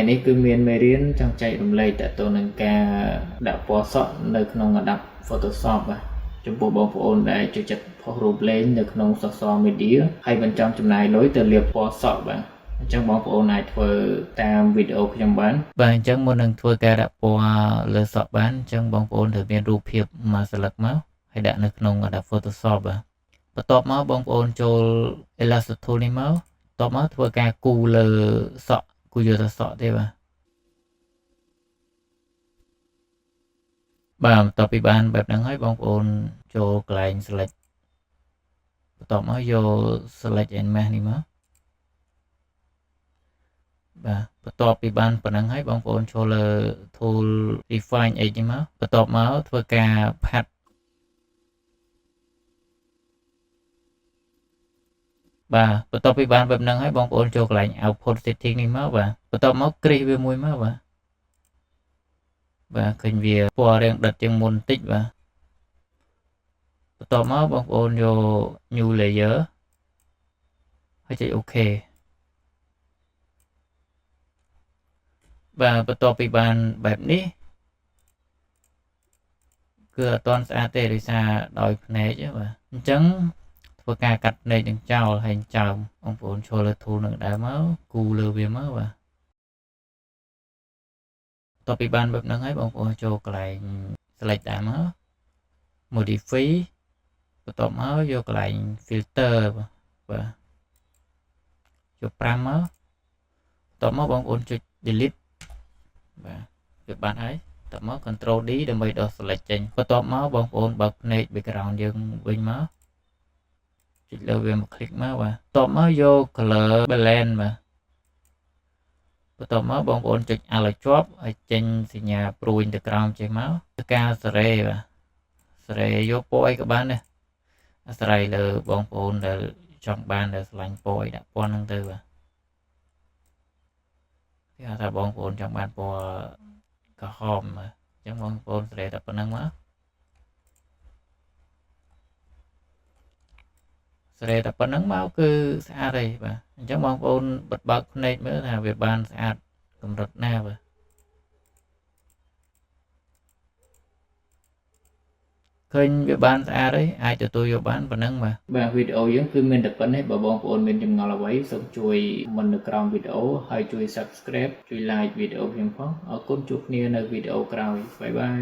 នេះគឺមានមេរៀនចង់ចែករំលែកតទៅនឹងការដាក់ពណ៌សក់នៅក្នុង Adobe Photoshop បាទចំពោះបងប្អូនដែលចូលចិត្តផុសរូបលេងនៅក្នុង social media ហើយមិនចង់ចំណាយលុយទៅលាបពណ៌សក់បាទអញ្ចឹងបងប្អូនអាចធ្វើតាមវីដេអូខ្ញុំបានបាទអញ្ចឹងមុននឹងធ្វើការដាក់ពណ៌លើសក់បានអញ្ចឹងបងប្អូនត្រូវមានរូបភាពមួយស្លឹកមកហើយដាក់នៅក្នុង Adobe Photoshop បាទបន្ទាប់មកបងប្អូនចូល Illustrator នេះមកបន្ទាប់មកធ្វើការគូរលើសក់គូរយកទៅសក់ទេបាទបន្ទាប់ពីបានបែបហ្នឹងហើយបងប្អូនចូលកន្លែង select បន្ទាប់មកយក select and mask នេះមកបាទបន្ទាប់ពីបានប៉ុណ្ណឹងហើយបងប្អូនចូលលើ tool refine edge នេះមកបន្ទាប់មកធ្វើការផាត់បាទបន្ទាប់ពីបានបែបហ្នឹងហើយបងប្អូនចូលកន្លែង output setting នេះមកបាទបន្ទាប់មកគ្រីសវាមួយមកបាទឃើញវាពណ៌រាងដិតជាងមុនបន្តិចបាទបន្ទាប់មកបងប្អូនយក new layer ហើយចុច OK បាទបន្ទាប់ពីបានបែបនេះគឺអត់ទាន់ស្អាតទេដោយសារដោយភ្នែកបាទអញ្ចឹងធ្វើការកាត់ភ្នែកនឹងចោលហើយចោមបងប្អូនចូលលើ tool នឹងដែរមកគូលើវាមកបាទបន្ទាប់ពីបានបែបហ្នឹងហើយបងប្អូនចូលកន្លែង select ដែរមក modify បន្ទាប់មកយកកន្លែង filter បាទយក5មកបន្ទាប់មកបងប្អូនចុច delete បាទវាបានហើយបន្ទាប់មក control D ដើម្បីដោះ select ចេញបន្ទាប់មកបងប្អូនបើកភ្នែក background យើងវិញមកចុចលើវាមក click មកបាទបន្ទាប់មកយក color balance បាទបន្ទាប់មកបងប្អូនចុច Alt ឲ្យជាប់ឲ្យចេញសញ្ញាព្រួយទៅក្រោមចេះមកធ្វើការសារ៉េបាទសារ៉េយកពណ៌អីក៏បានដែរអាស្រ័យលើបងប្អូនដែលចង់បានដែលឆ្លាញ់ពណ៌អីដាក់ពណ៌ហ្នឹងទៅបាទគេថាបងប្អូនចង់បានពណ៌ក្រហមអញ្ចឹងបងប្អូនសារ៉េតែប៉ុណ្្នឹងមកសារ៉េតែប៉ុណ្្នឹងមកគឺស្អាតហើយបាទអញ្ចឹងបងប្អូនបិទបើកភ្នែកមើលថាវាបានស្អាតកម្រិតណាបាទឃើញវាបានស្អាតហើយអាចទទួលយកបានប៉ុណ្ណឹងបាទវីដេអូយើងគឺមានតែប៉ុណ្ណេះបើបងប្អូនមានចម្ងល់អ្វីសូមជួយ comment នៅក្រោមវីដេអូហើយជួយ subscribe ជួយ like វីដេអូខ្ញុំផងអរគុណជួបគ្នានៅវីដេអូក្រោយបាយបាយ